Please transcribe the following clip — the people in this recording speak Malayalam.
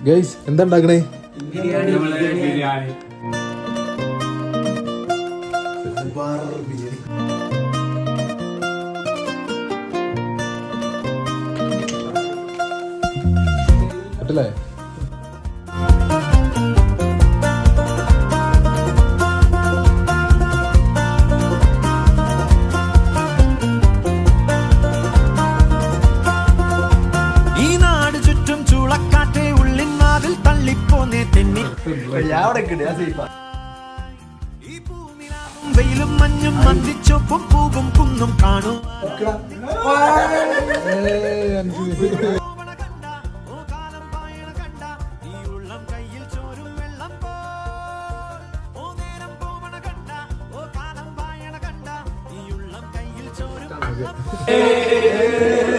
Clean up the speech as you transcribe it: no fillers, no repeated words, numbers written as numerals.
ഗൈസ് എന്താ ഉണ്ടാക്കണേ? ബിരിയാണി. അല്ലേ? വെയിലും മഞ്ഞും മന്ദിച്ചൊപ്പം പൂവും കുന്നും കാണൂ. ഏ